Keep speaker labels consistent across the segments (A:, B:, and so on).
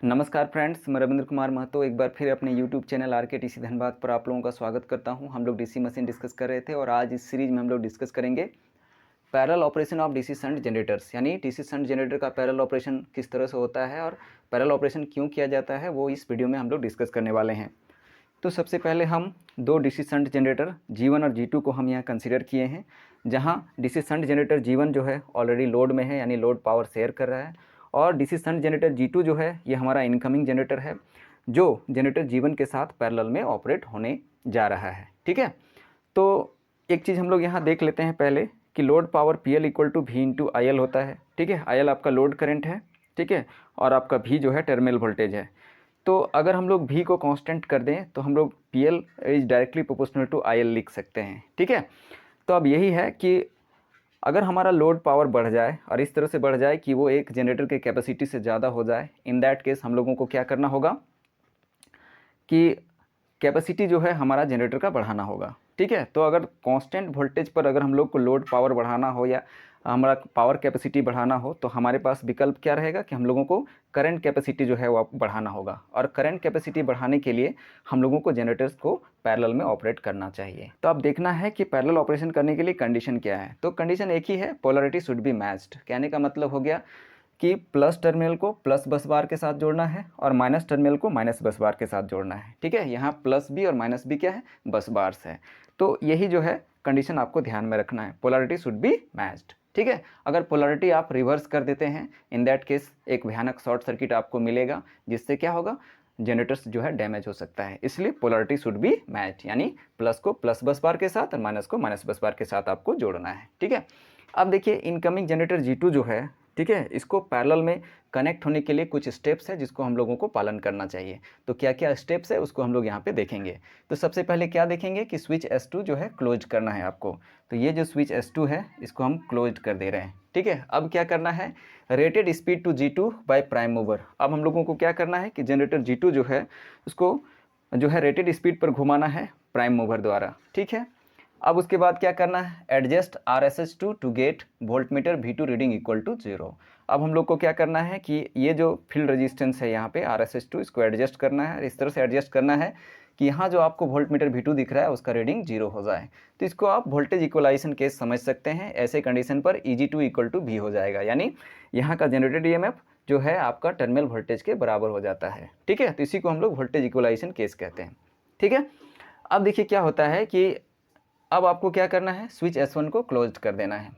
A: नमस्कार फ्रेंड्स, मैं रविंद्र कुमार महतो एक बार फिर अपने यूट्यूब चैनल आरकेटीसी धनबाद पर आप लोगों का स्वागत करता हूं। हम लोग डीसी मशीन डिस्कस कर रहे थे और आज इस सीरीज में हम लोग डिस्कस करेंगे parallel operation of DC shunt generators, यानी डीसी शंट जनरेटर का पैरेलल ऑपरेशन किस तरह से होता है और पैरेलल ऑपरेशन क्यों किया जाता है, वो इस वीडियो में हम लोग डिस्कस करने वाले हैं। तो सबसे पहले हम दो डीसी शंट जनरेटर G1 और G2 को हम यहाँ कंसिडर किए हैं, जहाँ डीसी शंट जनरेटर G1 जो है ऑलरेडी लोड में है, यानी लोड पावर शेयर कर रहा है, और डीसी शंट जनरेटर G2 जो है ये हमारा इनकमिंग जनरेटर है जो जनरेटर G1 के साथ पैरेलल में ऑपरेट होने जा रहा है। ठीक है, तो एक चीज़ हम लोग यहाँ देख लेते हैं पहले कि load power PL equal to V into IL होता है। ठीक है, IL आपका लोड करंट है, ठीक है, और आपका V जो है टर्मिनल वोल्टेज है। तो अगर हम लोग V को कांस्टेंट कर दें तो हम लोग PL is directly proportional to IL लिख सकते हैं। ठीक है, तो अब यही है कि अगर हमारा लोड पावर बढ़ जाए और इस तरह से बढ़ जाए कि वो एक जनरेटर के कैपेसिटी से ज़्यादा हो जाए, इन दैट केस हम लोगों को क्या करना होगा कि कैपेसिटी जो है हमारा जनरेटर का बढ़ाना होगा। ठीक है, तो अगर कांस्टेंट वोल्टेज पर अगर हम लोग को लोड पावर बढ़ाना हो या हमारा पावर कैपेसिटी बढ़ाना हो तो हमारे पास विकल्प क्या रहेगा कि हम लोगों को करंट कैपेसिटी जो है वो बढ़ाना होगा, और करंट कैपेसिटी बढ़ाने के लिए हम लोगों को जनरेटर्स को पैरेलल में ऑपरेट करना चाहिए। तो अब देखना है कि पैरेलल ऑपरेशन करने के लिए कंडीशन क्या है। तो कंडीशन एक ही है, पोलैरिटी शुड बी मैच्ड। कहने का मतलब हो गया कि प्लस टर्मिनल को प्लस बस बार के साथ जोड़ना है और माइनस टर्मिनल को माइनस बस बार के साथ जोड़ना है। ठीक है, यहाँ प्लस बी और माइनस बी क्या है, बस बार्स है। तो यही जो है कंडीशन आपको ध्यान में रखना है, पोलैरिटी शुड बी मैच्ड। ठीक है, अगर पोलैरिटी आप रिवर्स कर देते हैं इन दैट केस एक भयानक शॉर्ट सर्किट आपको मिलेगा, जिससे क्या होगा, जनरेटर्स जो है डैमेज हो सकता है। इसलिए पोलैरिटी शुड बी मैच, यानी प्लस को प्लस बस बार के साथ और माइनस को माइनस बस बार के साथ आपको जोड़ना है। ठीक है, अब देखिए इनकमिंग जनरेटर G2 जो है, ठीक है, इसको पैरेलल में कनेक्ट होने के लिए कुछ स्टेप्स है जिसको हम लोगों को पालन करना चाहिए। तो क्या क्या स्टेप्स है उसको हम लोग यहाँ पे देखेंगे। तो सबसे पहले क्या देखेंगे कि स्विच S2 जो है क्लोज करना है आपको। तो ये जो स्विच S2 है इसको हम क्लोज कर दे रहे हैं। ठीक है, अब क्या करना है, rated speed to G2 by prime mover. अब हम लोगों को क्या करना है कि जनरेटर G2 जो है उसको जो है रेटेड स्पीड पर घुमाना है प्राइम मूवर द्वारा। ठीक है, अब उसके बाद क्या करना है, adjust RSH2 to get voltmeter V2 reading equal to 0। अब हम लोग को क्या करना है कि ये जो फील्ड रेजिस्टेंस है यहाँ पे RSH2, इसको एडजस्ट करना है, इस तरह से एडजस्ट करना है कि यहाँ जो आपको वोल्ट मीटर V2 दिख रहा है उसका रीडिंग 0 हो जाए। तो इसको आप वोल्टेज इक्वलाइजेशन केस समझ सकते हैं। ऐसे कंडीशन पर EG2 इक्वल टू V हो जाएगा, यानी यहाँ का जनरेटेड EMF जो है आपका टर्मिनल वोल्टेज के बराबर हो जाता है। ठीक है, तो इसी को हम लोग वोल्टेज इक्वलाइजेशन केस कहते हैं। ठीक है, अब देखिए क्या होता है कि अब आपको क्या करना है, स्विच S1 को क्लोज कर देना है।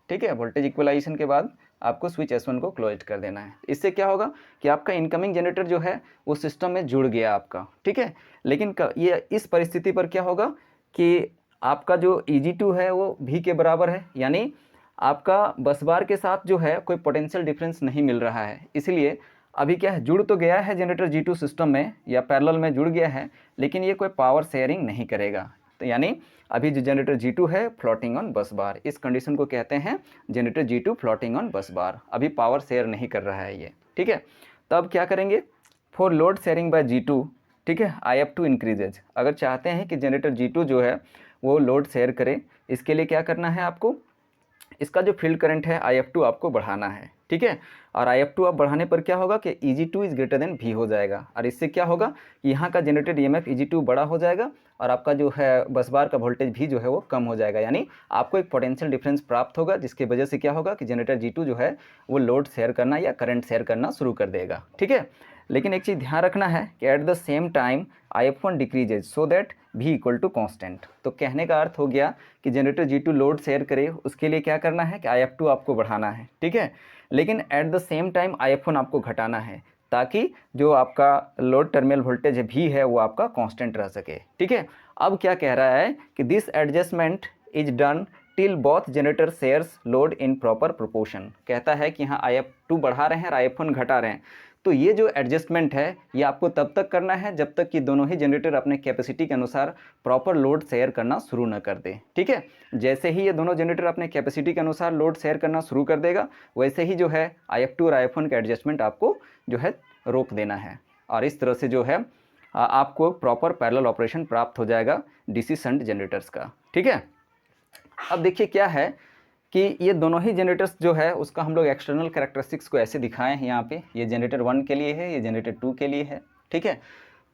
A: ठीक है, वोल्टेज इक्वलाइजेशन के बाद आपको स्विच S1 को क्लोज कर देना है। इससे क्या होगा कि आपका इनकमिंग जनरेटर जो है वो सिस्टम में जुड़ गया आपका। ठीक है, लेकिन ये इस परिस्थिति पर क्या होगा कि आपका जो EG2 है वो V के बराबर है, यानी आपका बस बार के साथ जो है कोई पोटेंशियल डिफरेंस नहीं मिल रहा है। इसलिए अभी क्या है, जुड़ तो गया है जनरेटर G2 सिस्टम में या पैरेलल में जुड़ गया है, लेकिन ये कोई पावर शेयरिंग नहीं करेगा। तो यानी अभी जो जनरेटर G2 है फ्लोटिंग ऑन बस बार, इस कंडीशन को कहते हैं जनरेटर G2 फ्लोटिंग ऑन बस बार, अभी पावर शेयर नहीं कर रहा है ये। ठीक है, तब क्या करेंगे, for load sharing bye G2, ठीक है, IF2 इंक्रीजेज। अगर चाहते हैं कि जनरेटर G2 जो है वो लोड शेयर करे, इसके लिए क्या करना है आपको, इसका जो फील्ड करंट है IF2 आपको बढ़ाना है। ठीक है, और IF2 अब बढ़ाने पर क्या होगा कि EG2 is greater than V हो जाएगा, और इससे क्या होगा कि यहाँ का जनरेटेड EMF EG2 बड़ा हो जाएगा और आपका जो है बस बार का वोल्टेज भी जो है वो कम हो जाएगा, यानी आपको एक पोटेंशियल डिफरेंस प्राप्त होगा, जिसकी वजह से क्या होगा कि जनरेटर G2 जो है वो लोड शेयर करना या करंट शेयर करना शुरू कर देगा। ठीक है, लेकिन एक चीज़ ध्यान रखना है कि at the same time IF1 decreases so that V equal to constant. तो कहने का अर्थ हो गया कि जनरेटर G2 लोड शेयर करे, उसके लिए क्या करना है कि IF2 आपको बढ़ाना है। ठीक है, लेकिन eight the same time IF1 आपको घटाना है, ताकि जो आपका लोड टर्मिनल वोल्टेज V है वो आपका कांस्टेंट रह सके। ठीक है, अब क्या कह रहा है कि this adjustment is done till both generator shares load in proper proportion. कहता है कि यहाँ IF2 बढ़ा रहे हैं और IF1 घटा रहे हैं, तो ये जो एडजस्टमेंट है ये आपको तब तक करना है जब तक कि दोनों ही जनरेटर अपने कैपेसिटी के अनुसार प्रॉपर लोड शेयर करना शुरू न कर दे। ठीक है, जैसे ही ये दोनों जनरेटर अपने कैपेसिटी के अनुसार लोड शेयर करना शुरू कर देगा, वैसे ही जो है IF2 और IF1 का एडजस्टमेंट आपको जो है रोक देना है, और इस तरह से जो है आपको प्रॉपर पैरेलल ऑपरेशन प्राप्त हो जाएगा डीसी शंट जनरेटर्स का। ठीक है, अब देखिए क्या है कि ये दोनों ही जनरेटर्स जो है उसका हम लोग एक्सटर्नल कैरेक्टरिस्टिक्स को ऐसे दिखाए हैं यहाँ पे, ये जनरेटर 1 के लिए है, ये जनरेटर 2 के लिए है, ठीक है।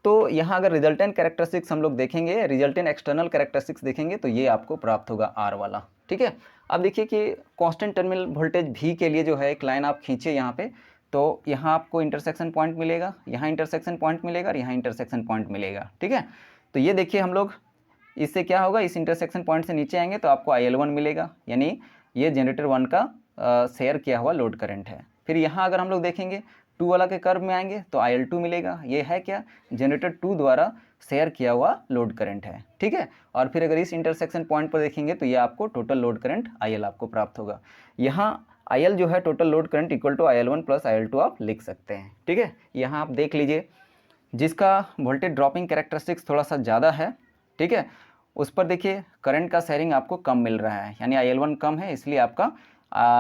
A: तो यहाँ अगर रिजल्टेंट कैरेक्टरिस्टिक्स हम लोग देखेंगे, रिजल्टेंट एक्सटर्नल कैरेक्टरिस्टिक्स देखेंगे तो ये आपको प्राप्त होगा R वाला, ठीक है। अब देखिए कि कांस्टेंट टर्मिनल वोल्टेज V के लिए जो है एक लाइन आप खींचे यहाँ पे, तो यहाँ आपको इंटरसेक्शन पॉइंट मिलेगा, यहाँ इंटरसेक्शन पॉइंट मिलेगा और यहाँ इंटरसेक्शन पॉइंट मिलेगा, ठीक है। तो ये देखिए हम लोग इससे क्या होगा, इस इंटरसेक्शन पॉइंट से नीचे आएंगे तो आपको IL1 मिलेगा, यानी ये जनरेटर 1 का शेयर किया हुआ लोड करंट है। फिर यहाँ अगर हम लोग देखेंगे 2 वाला के कर्व में आएंगे तो IL2 मिलेगा, ये है क्या, जनरेटर 2 द्वारा शेयर किया हुआ लोड करंट है, ठीक है। और फिर अगर इस इंटरसेक्शन पॉइंट पर देखेंगे तो ये आपको टोटल लोड करंट IL आपको प्राप्त होगा। यहाँ IL जो है total load current equal to IL1 plus IL2 आप लिख सकते हैं, ठीक है। यहाँ आप देख लीजिए जिसका वोल्टेज ड्रॉपिंग कैरेक्टरिस्टिक्स थोड़ा सा ज़्यादा है, ठीक है, उस पर देखिए करंट का शेयरिंग आपको कम मिल रहा है, यानी IL1 कम है, इसलिए आपका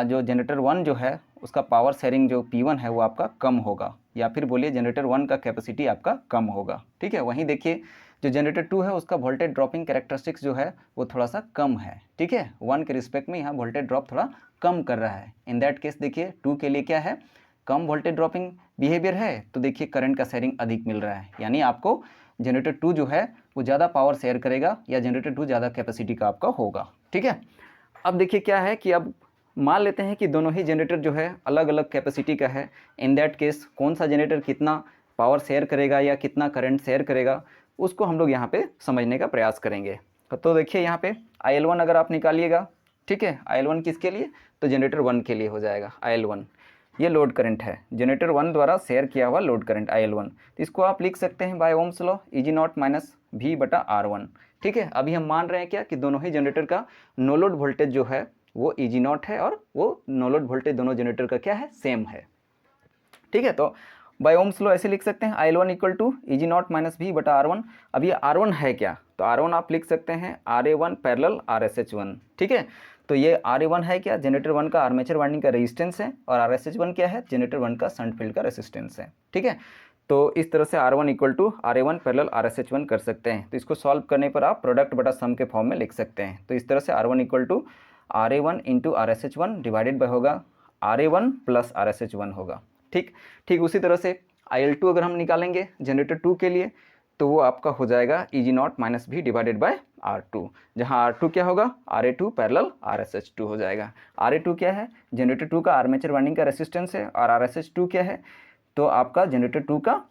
A: जो जनरेटर 1 जो है उसका पावर शेयरिंग जो P1 है वो आपका कम होगा, या फिर बोलिए जनरेटर 1 का कैपेसिटी आपका कम होगा, ठीक है। वहीं देखिए जो जनरेटर 2 है उसका वोल्टेज ड्रॉपिंग कैरेक्टरिस्टिक्स जो है वो थोड़ा सा कम है, ठीक है। 1 के रिस्पेक्ट में यहाँ वोल्टेज ड्रॉप थोड़ा कम कर रहा है। इन दैट केस देखिए 2 के लिए क्या है, कम वोल्टेज ड्रॉपिंग बिहेवियर है, तो देखिए करंट का शेयरिंग अधिक मिल रहा है, यानी आपको जनरेटर 2 जो है वो ज़्यादा पावर शेयर करेगा, या जनरेटर 2 ज़्यादा कैपेसिटी का आपका होगा, ठीक है। अब देखिए क्या है कि अब मान लेते हैं कि दोनों ही जनरेटर जो है अलग अलग कैपेसिटी का है। इन दैट केस कौन सा जनरेटर कितना पावर शेयर करेगा या कितना करंट शेयर करेगा उसको हम लोग यहाँ पे समझने का प्रयास करेंगे। तो देखिए यहाँ पे IL1 अगर आप निकालिएगा, ठीक है, IL1 किसके लिए, तो जनरेटर 1 के लिए हो जाएगा IL1, ये लोड करंट है, जनरेटर 1 द्वारा शेयर किया हुआ लोड करंट IL1। तो इसको आप लिख सकते हैं bye Ohm's law Eg0 minus V/R1, ठीक है। अभी हम मान रहे हैं क्या कि दोनों ही जनरेटर का नो लोड वोल्टेज जो है वो Eg0 है और वो नो लोड वोल्टेज दोनों जनरेटर का क्या है, सेम है, ठीक है। तो बाय ओम्स लॉ ऐसे लिख सकते हैं IL1 equal to Eg0 minus V/R1। अब ये R1 है क्या, तो R1 आप लिख सकते हैं RA1 पैरेलल RSH1, ठीक है। तो ये RA1 है क्या, जनरेटर 1 का आर्मेचर वाइंडिंग का रेजिस्टेंस है, और RSH1 क्या है, जनरेटर 1 का शंट फील्ड का रेजिस्टेंस है, ठीक है। तो इस तरह से R1 equal to RA1 parallel RSH1 कर सकते हैं। तो इसको सॉल्व करने पर आप प्रोडक्ट बटा सम के फॉर्म में लिख सकते हैं। तो इस तरह से R1 equal to RA1 into RSH1 divided by होगा RA1 प्लस RSH1 होगा, ठीक उसी तरह से IL2 अगर हम निकालेंगे जनरेटर 2 के लिए तो वो आपका हो जाएगा Eg0 minus V divided by R2, जहाँ R2 क्या होगा, RA2 पैरेलल RSH2 हो जाएगा। RA2 क्या है, जनरेटर 2 का आर्मेचर वाइंडिंग का रेसिस्टेंस है, और RSH2 क्या है, तो आपका जनरेटर 2 का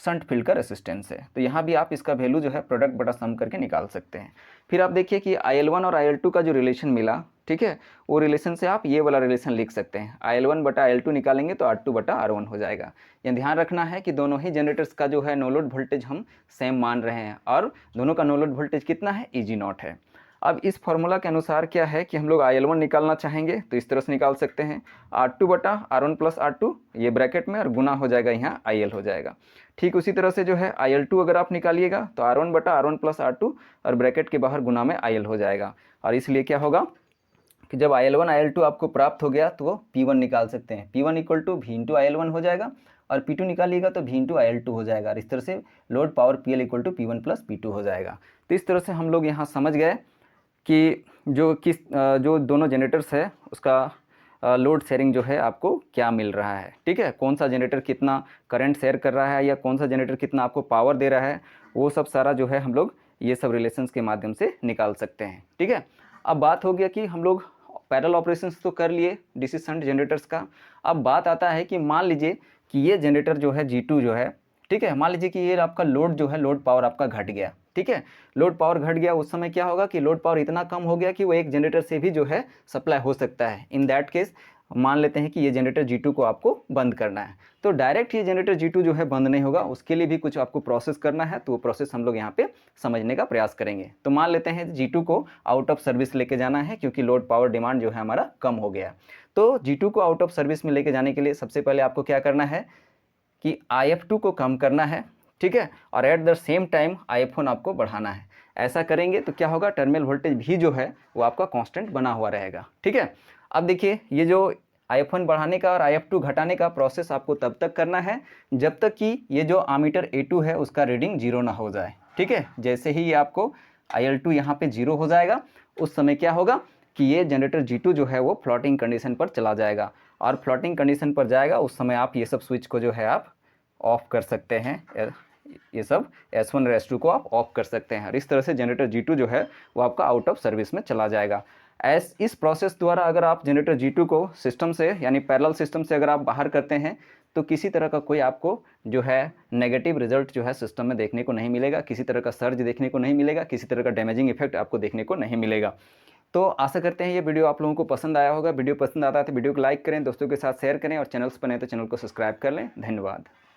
A: शंट फील्ड का रेसिस्टेंस है। तो यहाँ भी आप इसका वैल्यू जो है प्रोडक्ट बटा सम करके निकाल सकते हैं। फिर आप देखिए कि IL1 और IL2 का जो रिलेशन मिला, ठीक है, वो रिलेशन से आप ये वाला रिलेशन लिख सकते हैं, IL1 बटा IL2 निकालेंगे तो R2 बटा R1 हो जाएगा। यह ध्यान रखना है कि दोनों ही जनरेटर्स का जो है नो लोड वोल्टेज हम सेम मान रहे हैं, और दोनों का नो लोड वोल्टेज कितना है, Eg0 है। अब इस फॉर्मूला के अनुसार क्या है कि हम लोग IL1 निकालना चाहेंगे तो इस तरह से निकाल सकते हैं, R2 बटा R1 प्लस R2 ये ब्रैकेट में, और गुना हो जाएगा यहाँ IL हो जाएगा। ठीक उसी तरह से जो है IL2 अगर आप निकालिएगा तो R1 बटा R1 प्लस R2 और ब्रैकेट के बाहर गुना में IL हो जाएगा। और इसलिए क्या होगा कि जब IL1 IL2 आपको प्राप्त हो गया तो वो P1 निकाल सकते हैं, P1 equal to V into IL1 हो जाएगा, और P2 निकालिएगा तो V इंटू IL2 हो जाएगा। और इस तरह से load power PL equal to P1 plus P2 हो जाएगा। तो इस तरह से हम लोग यहाँ समझ गए कि जो दोनों जनरेटर्स है उसका लोड शेयरिंग जो है आपको क्या मिल रहा है, ठीक है, कौन सा जनरेटर कितना करंट शेयर कर रहा है या कौन सा जनरेटर कितना आपको पावर दे रहा है, वो सब सारा जो है हम लोग ये सब रिलेशंस के माध्यम से निकाल सकते हैं, ठीक है। अब बात हो गया कि हम लोग पैरेलल ऑपरेशंस तो कर लिए डीसी शंट जनरेटर्स का। अब बात आता है कि मान लीजिए कि ये जनरेटर जो है G2 जो है, ठीक है, मान लीजिए कि ये आपका लोड जो है लोड पावर आपका घट गया, ठीक है, लोड पावर घट गया, उस समय क्या होगा कि लोड पावर इतना कम हो गया कि वो एक जनरेटर से भी जो है सप्लाई हो सकता है। इन दैट केस मान लेते हैं कि ये जनरेटर G2 को आपको बंद करना है, तो डायरेक्ट ये जनरेटर G2 जो है बंद नहीं होगा, उसके लिए भी कुछ आपको प्रोसेस करना है, तो वो प्रोसेस हम लोग यहाँ पे समझने का प्रयास करेंगे। तो मान लेते हैं G2 को आउट ऑफ सर्विस लेके जाना है, क्योंकि लोड पावर डिमांड जो है हमारा कम हो गया। तो G2 को आउट ऑफ सर्विस में लेके जाने के लिए सबसे पहले आपको क्या करना है कि IF2 को कम करना है, ठीक है, और eight the same time IF1 आपको बढ़ाना है। ऐसा करेंगे तो क्या होगा, टर्मिनल वोल्टेज भी जो है वो आपका कांस्टेंट बना हुआ रहेगा, ठीक है। अब देखिए ये जो IF1 बढ़ाने का और IF2 घटाने का प्रोसेस आपको तब तक करना है जब तक कि ये जो आमीटर A2 है उसका रीडिंग 0 ना हो जाए, ठीक है। जैसे ही ये आपको IL2 यहाँ पे 0 हो जाएगा, उस समय क्या होगा कि ये जनरेटर G2 जो है वो फ्लोटिंग कंडीशन पर चला जाएगा, और फ्लोटिंग कंडीशन पर जाएगा उस समय आप ये सब स्विच को जो है आप ऑफ़ कर सकते हैं। ये सब S1 और S2 को आप ऑफ़ कर सकते हैं, और इस तरह से जनरेटर G2 जो है वो आपका आउट ऑफ सर्विस में चला जाएगा। इस प्रोसेस द्वारा अगर आप जनरेटर G2 को सिस्टम से यानी पैरेलल सिस्टम से अगर आप बाहर करते हैं तो किसी तरह का कोई आपको जो है नेगेटिव रिजल्ट जो है सिस्टम में देखने को नहीं मिलेगा, किसी तरह का सर्ज देखने को नहीं मिलेगा, किसी तरह का डैमेजिंग इफेक्ट आपको देखने को नहीं मिलेगा। तो आशा करते हैं ये वीडियो आप लोगों को पसंद आया होगा। वीडियो पसंद आता है तो वीडियो को लाइक करें, दोस्तों के साथ शेयर करें, और चैनल्स पर नए तो चैनल को सब्सक्राइब कर लें। धन्यवाद।